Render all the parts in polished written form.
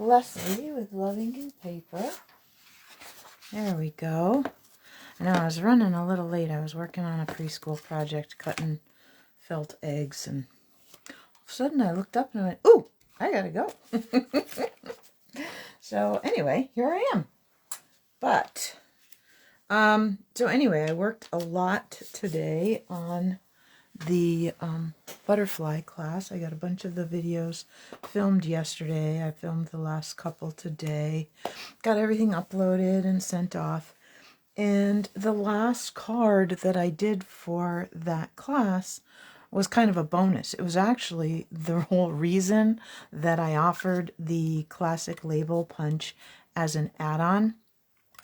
Leslie with LuvINK&Paper. There we go. I know I was running a little late. I was working on a preschool project, cutting felt eggs, and all of a sudden I looked up and I went, ooh, I gotta go. So anyway, here I am. But, so anyway, I worked a lot today on the butterfly class. I got a bunch of the videos filmed yesterday. I filmed the last couple today. Got everything uploaded and sent off. And the last card that I did for that class was kind of a bonus. It was actually the whole reason that I offered the classic label punch as an add-on.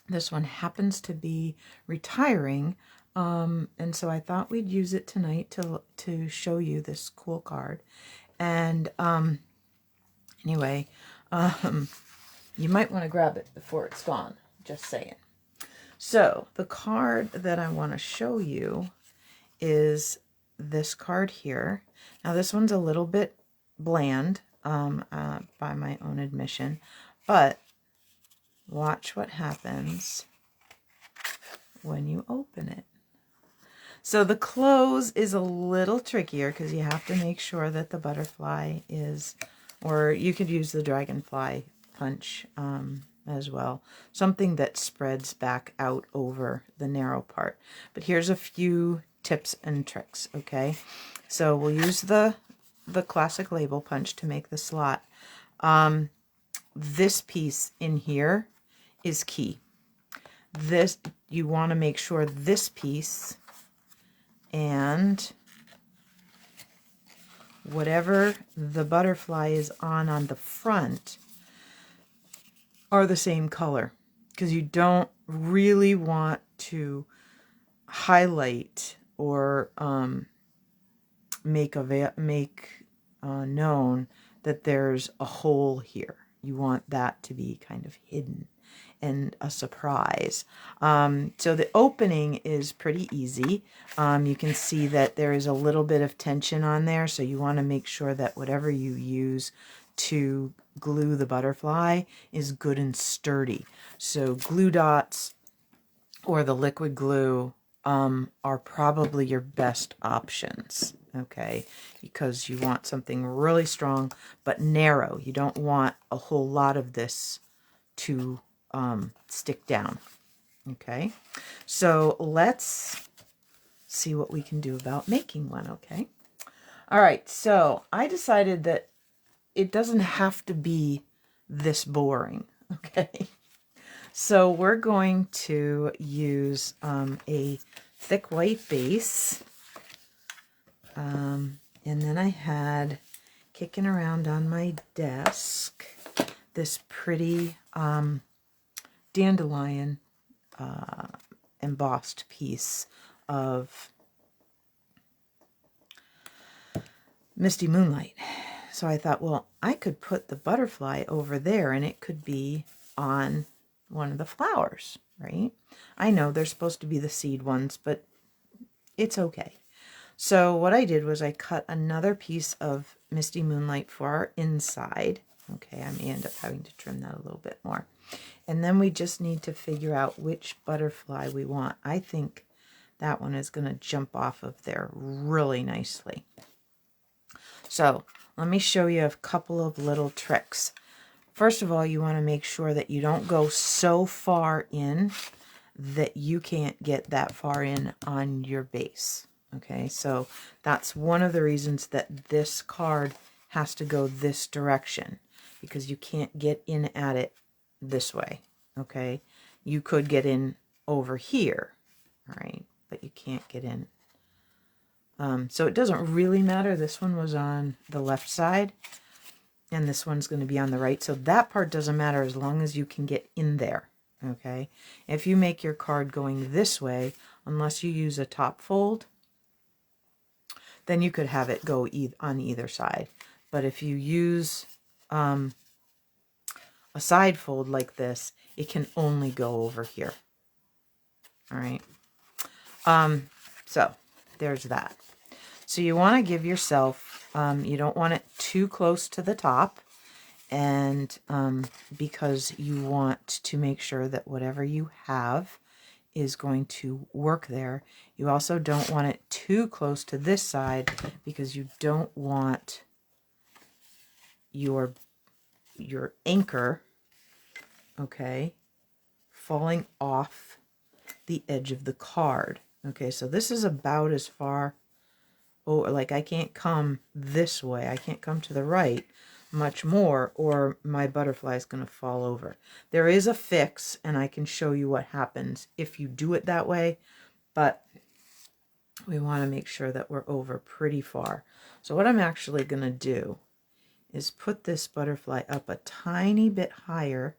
This one happens to be retiring, and so I thought we'd use it tonight to show you this cool card. And anyway, you might want to grab it before it's gone, just saying. So the card that I want to show you is this card here. Now this one's a little bit bland, by my own admission, but watch what happens when you open it. So the close is a little trickier because you have to make sure that the butterfly is, or you could use the dragonfly punch as well. Something that spreads back out over the narrow part. But here's a few tips and tricks, okay? So we'll use the classic label punch to make the slot. This piece in here is key. This, you want to make sure this piece and whatever the butterfly is on the front are the same color, because you don't really want to highlight or make known that there's a hole here. You want that to be kind of hidden and a surprise. So the opening is pretty easy. You can see that there is a little bit of tension on there, so you want to make sure that whatever you use to glue the butterfly is good and sturdy. So glue dots or the liquid glue are probably your best options, okay? Because you want something really strong but narrow. You don't want a whole lot of this to stick down, okay? So let's see what we can do about making one, okay? All right, so I decided that it doesn't have to be this boring, okay? So we're going to use a thick white base. And then I had, kicking around on my desk, this pretty dandelion embossed piece of Misty Moonlight. So I thought, well, I could put the butterfly over there and it could be on one of the flowers, right? I know they're supposed to be the seed ones, but it's okay. So what I did was I cut another piece of Misty Moonlight for our inside. Okay, I may end up having to trim that a little bit more. And then we just need to figure out which butterfly we want. I think that one is going to jump off of there really nicely. So let me show you a couple of little tricks. First of all, you want to make sure that you don't go so far in that you can't get that far in on your base. Okay, so that's one of the reasons that this card has to go this direction, because you can't get in at it this way. Okay, you could get in over here, all right, but you can't get in. So it doesn't really matter. This one was on the left side, and this one's going to be on the right. So that part doesn't matter as long as you can get in there, okay? If you make your card going this way, unless you use a top fold, then you could have it go on either side. But if you use a side fold like this, it can only go over here, all right? So there's that. So you want to give yourself, you don't want it too close to the top, and because you want to make sure that whatever you have is going to work there. You also don't want it too close to this side because you don't want your anchor, okay, falling off the edge of the card. Okay, so this is about as far, oh, like I can't come this way. I can't come to the right much more, or my butterfly is going to fall over. There is a fix, and I can show you what happens if you do it that way, but we want to make sure that we're over pretty far. So what I'm actually going to do is put this butterfly up a tiny bit higher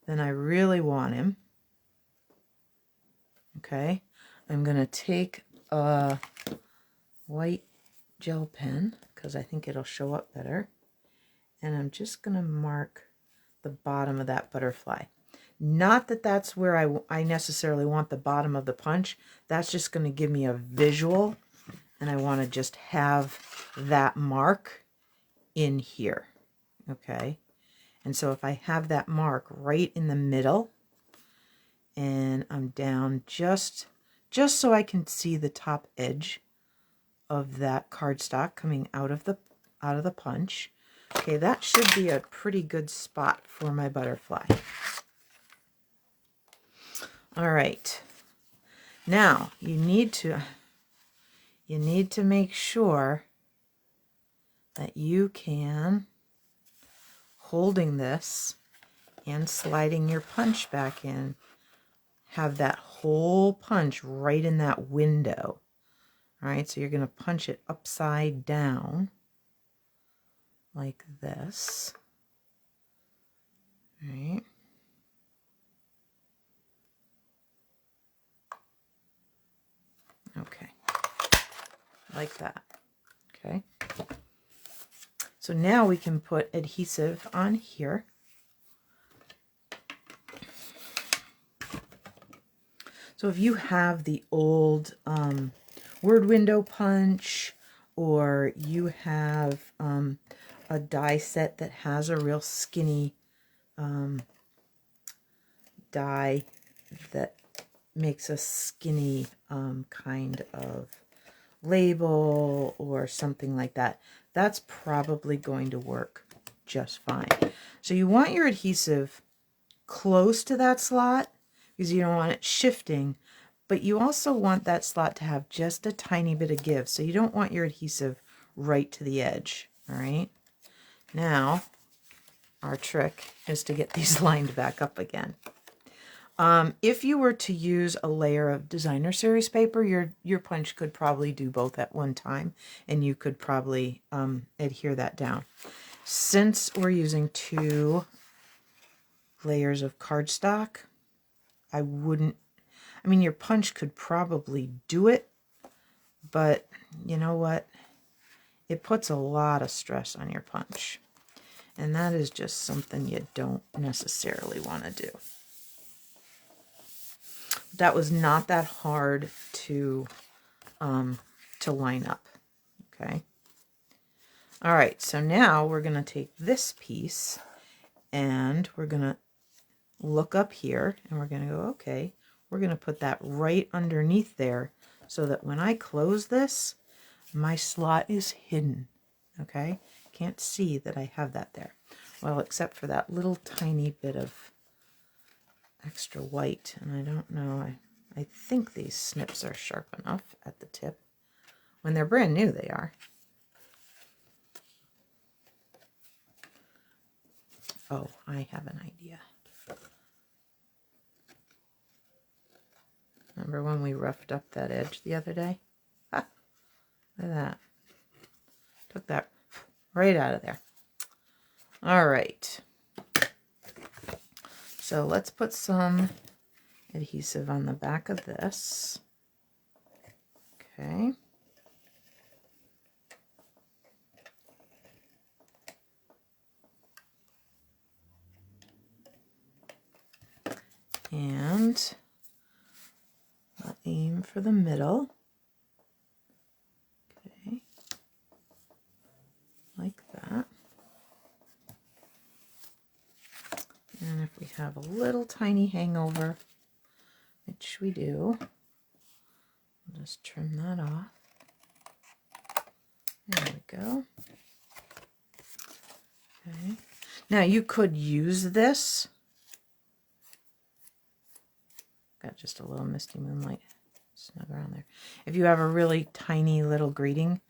than I really want him. Okay, I'm going to take a white gel pen because I think it'll show up better. And I'm just going to mark the bottom of that butterfly. Not that that's where I necessarily want the bottom of the punch. That's just going to give me a visual. And I want to just have that mark in here. Okay. And so if I have that mark right in the middle, and I'm down just so I can see the top edge of that cardstock coming out of the punch. Okay, that should be a pretty good spot for my butterfly. All right. Now, you need to make sure that you can, holding this and sliding your punch back in, have that whole punch right in that window. All right, so you're going to punch it upside down like this. All right. Okay, like that. Okay. So now we can put adhesive on here. So if you have the old word window punch, or you have a die set that has a real skinny die that makes a skinny kind of label or something like that, that's probably going to work just fine. So you want your adhesive close to that slot because you don't want it shifting, but you also want that slot to have just a tiny bit of give. So you don't want your adhesive right to the edge. All right. Now, our trick is to get these lined back up again. If you were to use a layer of designer series paper, your punch could probably do both at one time, and you could probably adhere that down. Since we're using 2 layers of cardstock, I mean, your punch could probably do it, but you know what? It puts a lot of stress on your punch, and that is just something you don't necessarily want to do. That was not that hard to line up. Okay. All right, so now we're going to take this piece and we're going to look up here and we're going to go, okay, we're going to put that right underneath there so that when I close this, my slot is hidden. Okay, can't see that I have that there. Well, except for that little tiny bit of extra white, and I don't know, I think these snips are sharp enough at the tip. When they're brand new, they are. Oh, I have an idea. Remember when we roughed up that edge the other day? Ah, look at that. Took that right out of there. All right. So let's put some adhesive on the back of this. Okay. And I'll aim for the middle. Okay. Like that. And if we have a little tiny hangover, which we do, we'll just trim that off. There we go. Okay. Now you could use this. Got just a little misty moonlight snug around there. If you have a really tiny little greeting,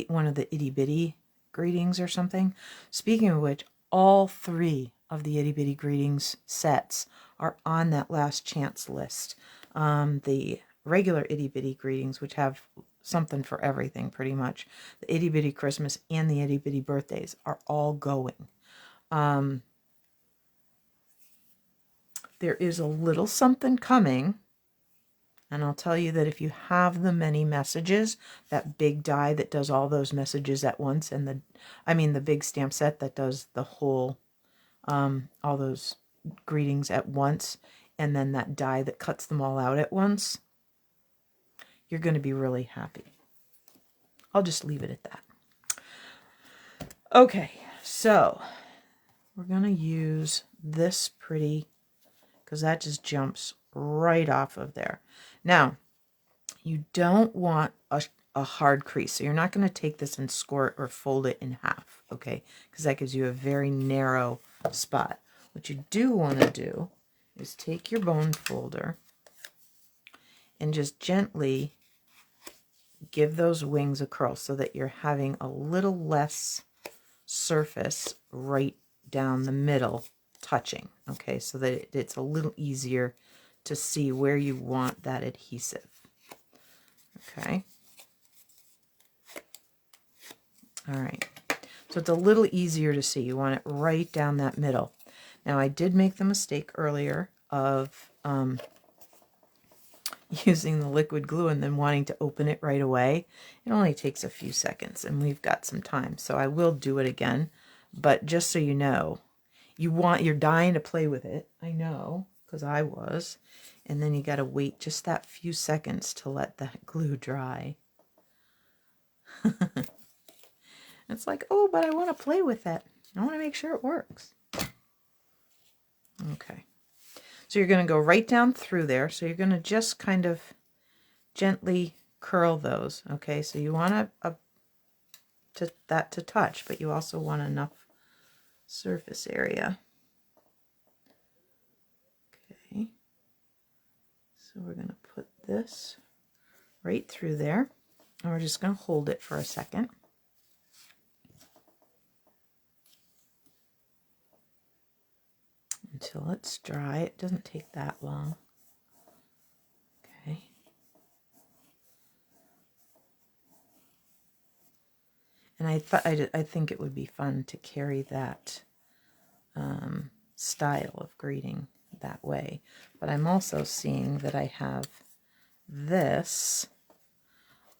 one of the itty bitty greetings or something. Speaking of which, all 3 of the itty bitty greetings sets are on that last chance list. The regular itty bitty greetings, which have something for everything pretty much, the itty bitty Christmas and the itty bitty birthdays are all going. There is a little something coming, and I'll tell you that if you have the many messages, that big die that does all those messages at once, and the big stamp set that does the whole, all those greetings at once, and then that die that cuts them all out at once, you're going to be really happy. I'll just leave it at that. Okay, so we're going to use this pretty, because that just jumps right off of there. Now, you don't want a hard crease, so you're not going to take this and score it or fold it in half, okay? Because that gives you a very narrow spot. What you do want to do is take your bone folder and just gently give those wings a curl so that you're having a little less surface right down the middle touching, okay, so that it's a little easier to see where you want that adhesive. Okay. All right. So it's a little easier to see. You want it right down that middle. Now, I did make the mistake earlier of using the liquid glue and then wanting to open it right away. It only takes a few seconds, and we've got some time. So I will do it again. But just so you know, you're dying to play with it. I know, because I was. And then you got to wait just that few seconds to let that glue dry. It's like, oh, but I want to play with it. I want to make sure it works. Okay. So you're going to go right down through there. So you're going to just kind of gently curl those. Okay, so you want that to touch, but you also want enough surface area. Okay. So we're going to put this right through there. And we're just going to hold it for a second. Until it's dry. It doesn't take that long. Okay. And I think it would be fun to carry that style of greeting that way. But I'm also seeing that I have this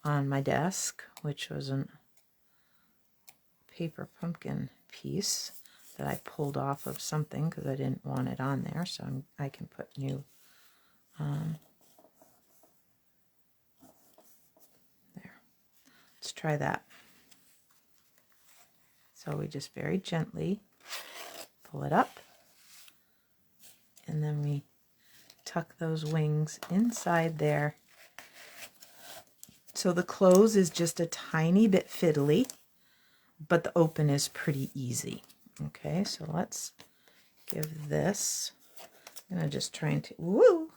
on my desk, which was a paper pumpkin piece that I pulled off of something because I didn't want it on there, so I can put new there. Let's try that. So we just very gently pull it up, and then we tuck those wings inside there. So the close is just a tiny bit fiddly, but the open is pretty easy. Okay, so let's give this, I'm going to just try and I'm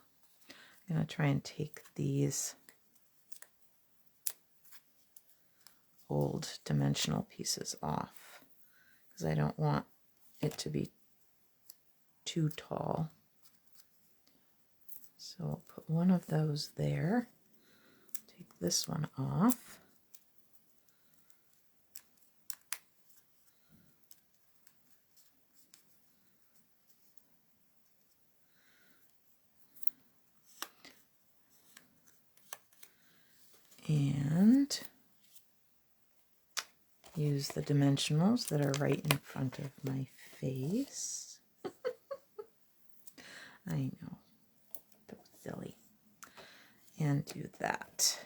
going to try and take these old dimensional pieces off because I don't want it to be too tall. So we'll put one of those there, take this one off. And use the dimensionals that are right in front of my face. I know, that was silly. And do that.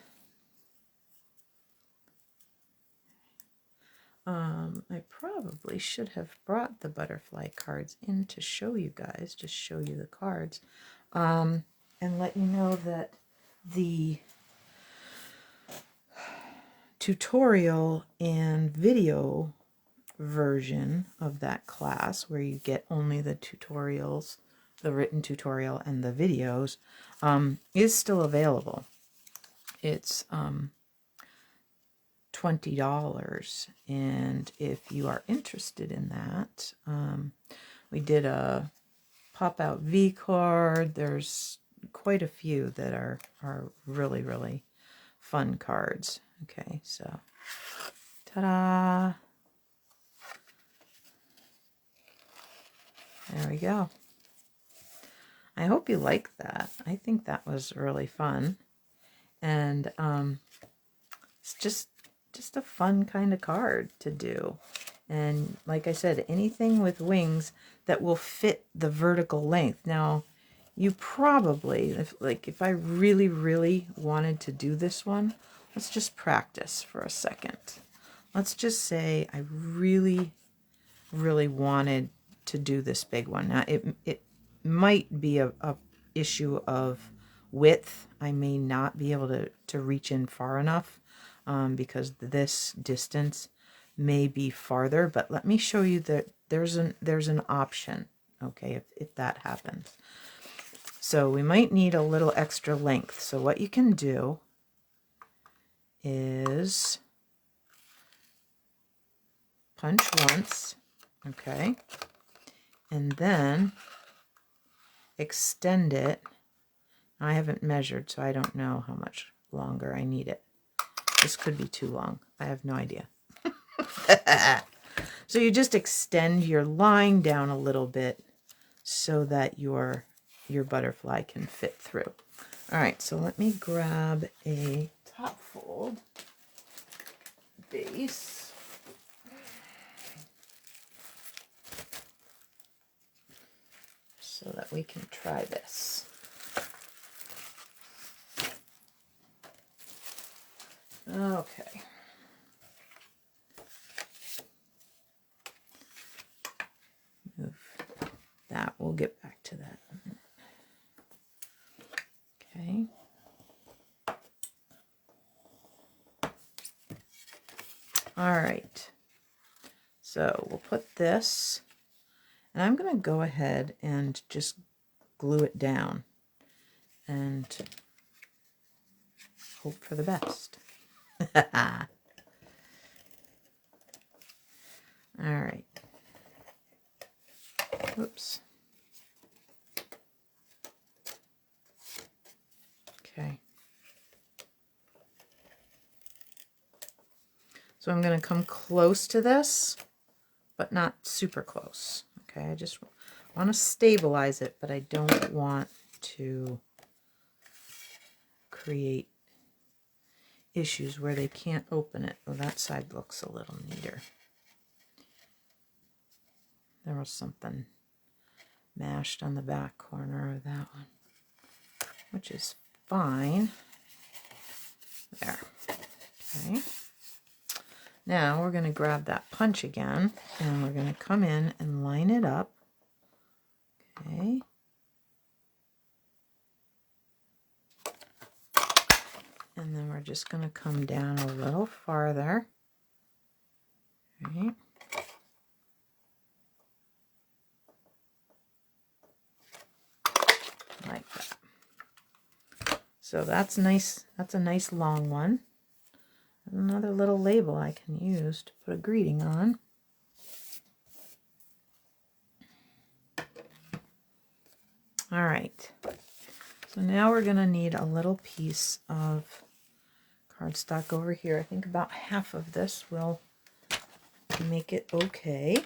I probably should have brought the butterfly cards in to show you guys, just show you the cards, and let you know that the tutorial and video version of that class, where you get only the tutorials, the written tutorial and the videos, is still available. It's $20, and if you are interested in that, we did a pop-out V card. There's quite a few that are really, really fun cards. Okay, so ta-da! There we go. I hope you liked that. I think that was really fun, and it's just a fun kind of card to do. And like I said, anything with wings that will fit the vertical length. Now, you probably, if I really, really wanted to do this one, let's just practice for a second. Let's just say I really, really wanted to do this big one. Now, it might be a issue of width. I may not be able to reach in far enough, because this distance may be farther, but let me show you that there's an option, okay, if that happens. So we might need a little extra length. So what you can do is punch once, okay, and then extend it. I haven't measured, so I don't know how much longer I need it. This could be too long. I have no idea. So you just extend your line down a little bit so that your butterfly can fit through. All right, so let me grab a top fold base. So that we can try this. Okay. Move that. We'll get back to that in a minute. Okay. All right. So we'll put this, and I'm going to go ahead and just glue it down and hope for the best. All right. Oops. Okay. So I'm going to come close to this, but not super close. Okay, I just want to stabilize it, but I don't want to create issues where they can't open it. Oh, that side looks a little neater. There was something mashed on the back corner of that one, which is fine. There. Okay. Now we're going to grab that punch again, and we're going to come in and line it up. Okay. And then we're just going to come down a little farther. Right. Like that. So that's nice. That's a nice long one. Another little label I can use to put a greeting on. All right. So now we're going to need a little piece of cardstock over here. I think about half of this will make it okay.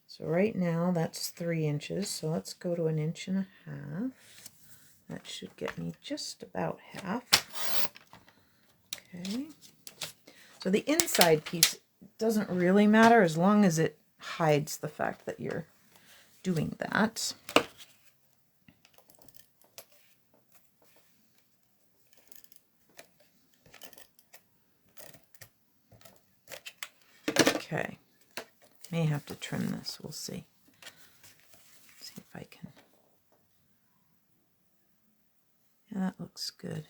So right now that's 3 inches. So let's go to 1.5 inches. That should get me just about half. Okay. So the inside piece doesn't really matter as long as it hides the fact that you're doing that. Okay. May have to trim this. We'll see. See if I can. Yeah, that looks good.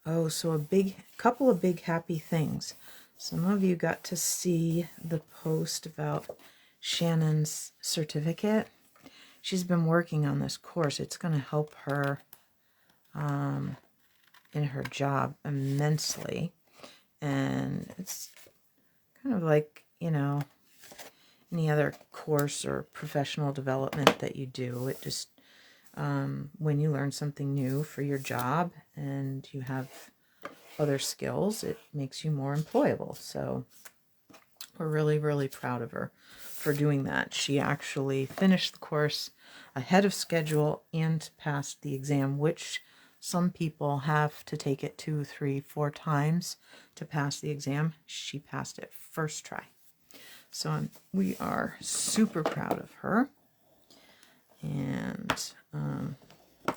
Oh, so a couple of big happy things. Some of you got to see the post about Shannon's certificate. She's been working on this course. It's going to help her in her job immensely. And it's kind of like, you know, any other course or professional development that you do. It just, when you learn something new for your job and you have other skills, it makes you more employable. So we're really, really proud of her for doing that. She actually finished the course ahead of schedule and passed the exam, which some people have to take it 2, 3, 4 times to pass the exam. She passed it first try. So we are super proud of her. And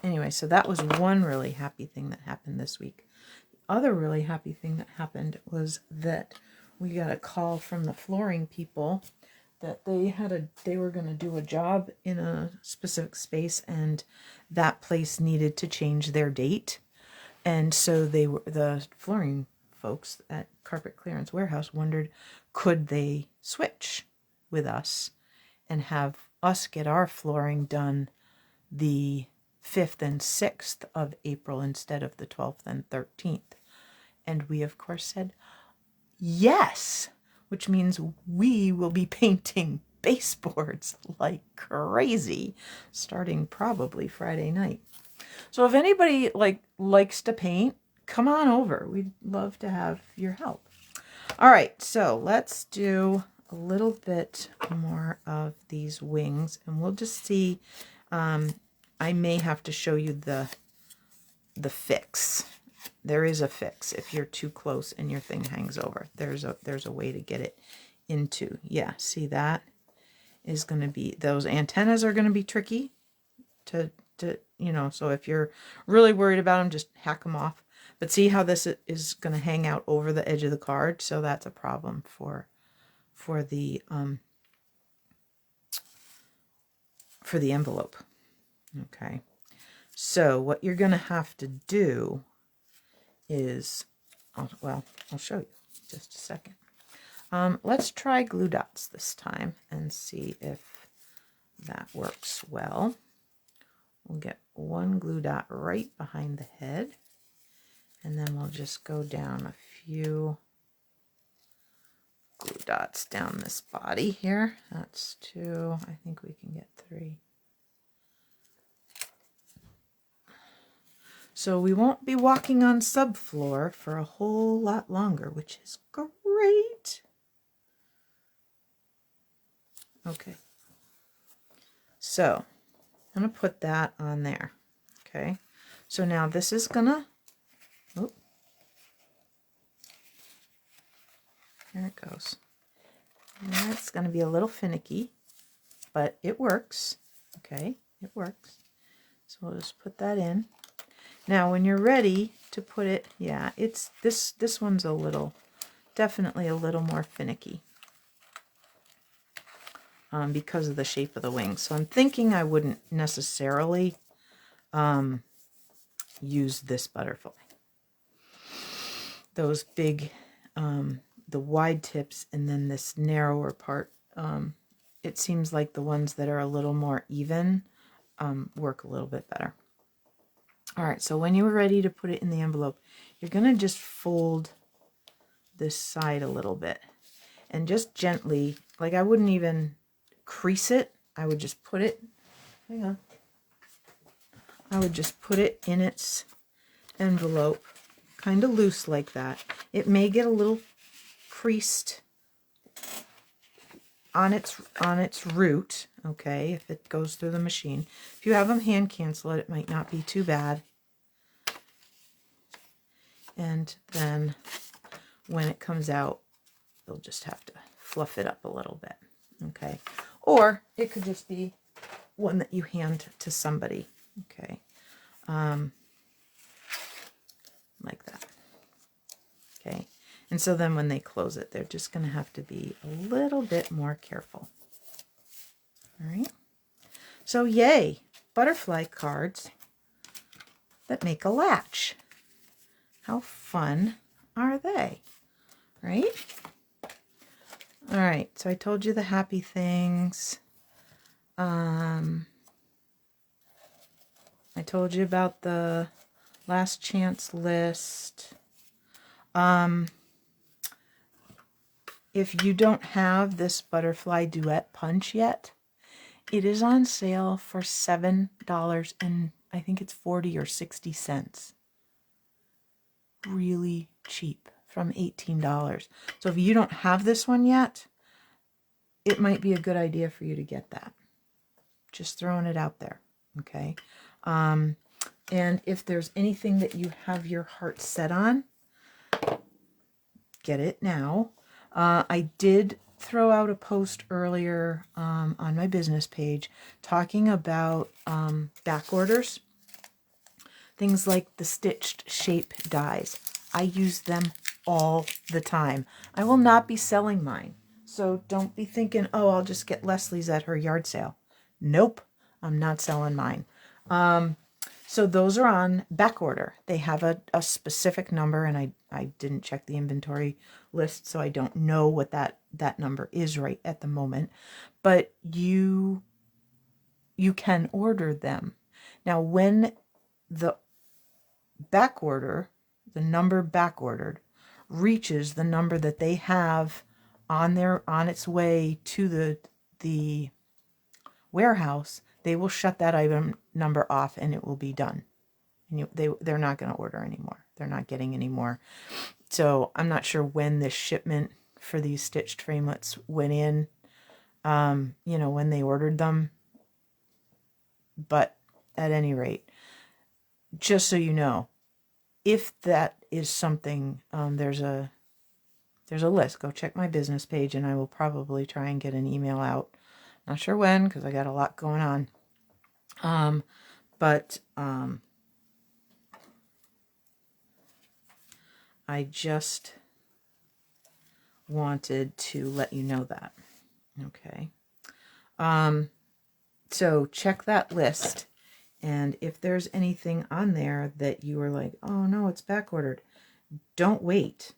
anyway, so that was one really happy thing that happened this week. The other really happy thing that happened was that we got a call from the flooring people that they were going to do a job in a specific space, and that place needed to change their date. And so the flooring folks at Carpet Clearance Warehouse wondered, could they switch with us and have us get our flooring done the 5th and 6th of April instead of the 12th and 13th. And we, of course, said yes, which means we will be painting baseboards like crazy, starting probably Friday night. So if anybody likes to paint, come on over. We'd love to have your help. All right, so let's do a little bit more of these wings, and we'll just see. I may have to show you the fix. There is a fix if you're too close and your thing hangs over. There's a way to get it into. Yeah, see, that is going to be, those antennas are going to be tricky to you know, so if you're really worried about them, just hack them off. But see how this is going to hang out over the edge of the card, so that's a problem for the envelope. Okay, so what you're going to have to do is, well, I'll show you just a second. Let's try glue dots this time and see if that works well. We'll get one glue dot right behind the head, and then we'll just go down a few glue dots down this body here. That's 2. I think we can get 3. So we won't be walking on subfloor for a whole lot longer, which is great. Okay. So I'm going to put that on there. Okay. So now this is going to, oh, there it goes. And it's going to be a little finicky, but it works. Okay. It works. So we'll just put that in. Now, when you're ready to put it, yeah, it's this one's definitely a little more finicky because of the shape of the wings. So I'm thinking I wouldn't necessarily use this butterfly. Those big, the wide tips, and then this narrower part, it seems like the ones that are a little more even work a little bit better. All right, so when you're ready to put it in the envelope, you're going to just fold this side a little bit and just gently, like I wouldn't even crease it. I would just put it, hang on. I would just put it in its envelope, kind of loose like that. It may get a little creased on its root, okay, if it goes through the machine. If you have them hand cancel it, it might not be too bad. And then when it comes out, you'll just have to fluff it up a little bit, okay? Or it could just be one that you hand to somebody, okay? Like that, okay? And so then when they close it, they're just going to have to be a little bit more careful. All right. So yay, butterfly cards that make a latch. How fun are they? Right? All right, so I told you the happy things. I told you about the last chance list. If you don't have this butterfly duet punch yet, it is on sale for $7 and I think it's 40 or 60 cents. Really cheap from $18. So if you don't have this one yet, it might be a good idea for you to get that. Just throwing it out there, okay? And if there's anything that you have your heart set on, get it now. I did throw out a post earlier on my business page talking about back orders. Things like the stitched shape dies. I use them all the time. I will not be selling mine. So don't be thinking, oh, I'll just get Leslie's at her yard sale. Nope, I'm not selling mine. So those are on back order. They have a specific number, and I didn't check the inventory list, so I don't know what that number is right at the moment. But you can order them. Now, when the back order, the number back ordered, reaches the number that they have on its way to the warehouse, they will shut that item number off and it will be done. And they're not going to order anymore. They're not getting any more. So I'm not sure when this shipment for these stitched framelits went in, when they ordered them. But at any rate, just so you know, if that is something, there's a list. Go check my business page and I will probably try and get an email out. Not sure when, because I got a lot going on. But I just wanted to let you know that. Okay. So check that list. And if there's anything on there that you are like, oh no, it's back ordered, don't wait.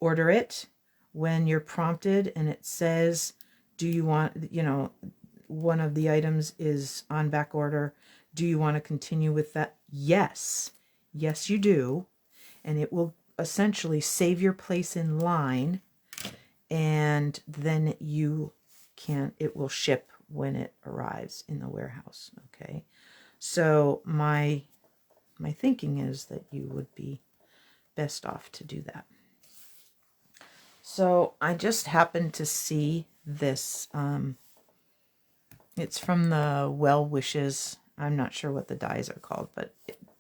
Order it when you're prompted and it says, do you want, one of the items is on back order. Do you want to continue with that? Yes. Yes, you do. And it will essentially save your place in line. And then it will ship when it arrives in the warehouse. Okay. So my thinking is that you would be best off to do that. So I just happened to see this. It's from the Well Wishes. I'm not sure what the dies are called, but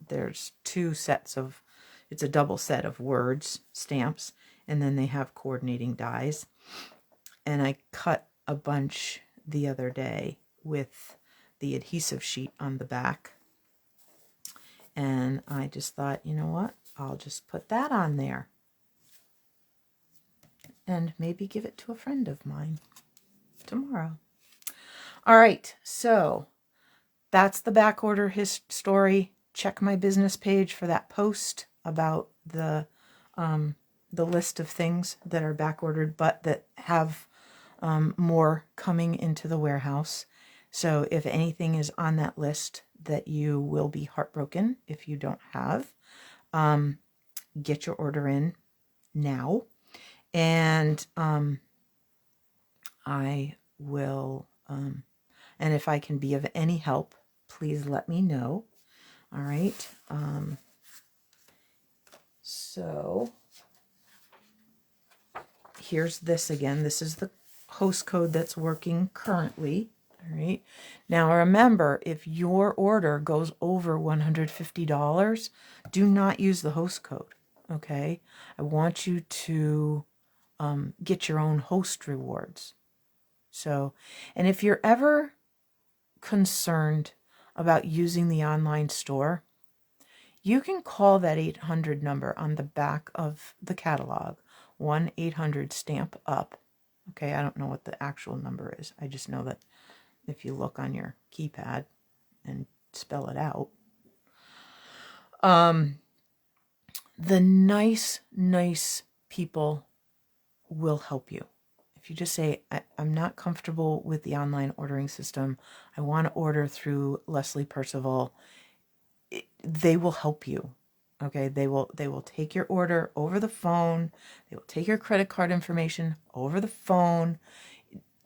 there's two sets of, it's a double set of words, stamps, and then they have coordinating dies. And I cut a bunch the other day with the adhesive sheet on the back. And I just thought, you know what? I'll just put that on there. And maybe give it to a friend of mine tomorrow. All right, so that's the back order story. Check my business page for that post about the list of things that are back ordered, but that have more coming into the warehouse. So if anything is on that list that you will be heartbroken if you don't have, get your order in now. And I will, and if I can be of any help, please let me know. All right. So here's this again. This is the host code that's working currently. All right. Now remember, if your order goes over $150, do not use the host code. Okay. I want you to get your own host rewards. So, and if you're ever concerned about using the online store, you can call that 800 number on the back of the catalog, 1-800-STAMP-UP. Okay, I don't know what the actual number is. I just know that if you look on your keypad and spell it out, the nice people will help you. If you just say, I'm not comfortable with the online ordering system, I want to order through Leslie Percival, they will help you. Okay, they will take your order over the phone. They will take your credit card information over the phone.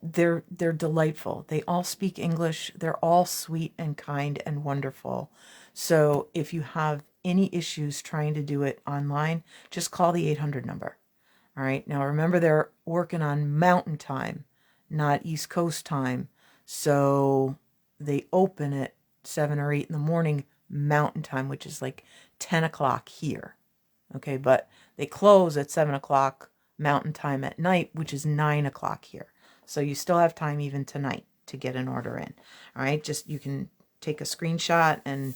They're delightful. They all speak English. They're all sweet and kind and wonderful. So if you have any issues trying to do it online, just call the 800 number. All right. Now remember, they're working on Mountain Time, not East Coast time. So they open at 7 or 8 in the morning Mountain Time, which is like 10 o'clock here. Okay. But they close at 7 o'clock Mountain Time at night, which is 9 o'clock here. So you still have time even tonight to get an order in. All right. Just, you can take a screenshot and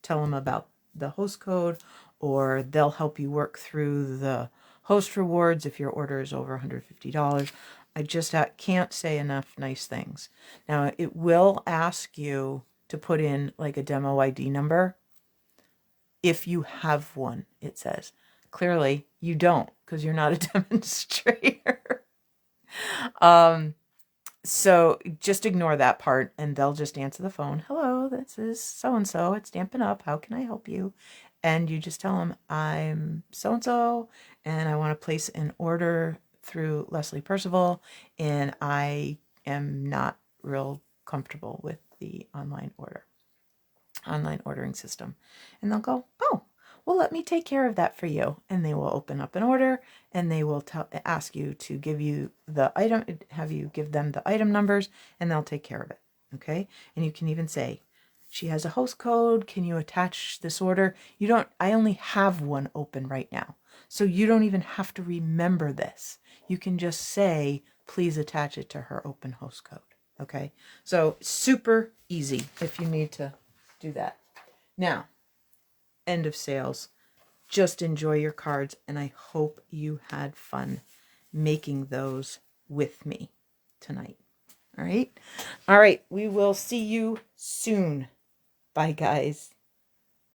tell them about the host code, or they'll help you work through the host rewards if your order is over $150. I just can't say enough nice things. Now, it will ask you to put in like a demo ID number. If you have one, it says. Clearly, you don't, because you're not a demonstrator. So just ignore that part, and they'll just answer the phone. Hello, this is so-and-so at Stampin' Up. How can I help you? And you just tell them, I'm so-and-so, and I want to place an order through Leslie Percival, and I am not real comfortable with the online ordering system. And they'll go, oh, well, let me take care of that for you. And they will open up an order, and they will ask you to give you the item, have you give them the item numbers, and they'll take care of it. Okay. And you can even say, she has a host code. Can you attach this order? I only have one open right now. So you don't even have to remember this. You can just say, please attach it to her open host code. Okay. So super easy if you need to do that. Now, end of sales. Just enjoy your cards, and I hope you had fun making those with me tonight. All right. We will see you soon. Bye, guys.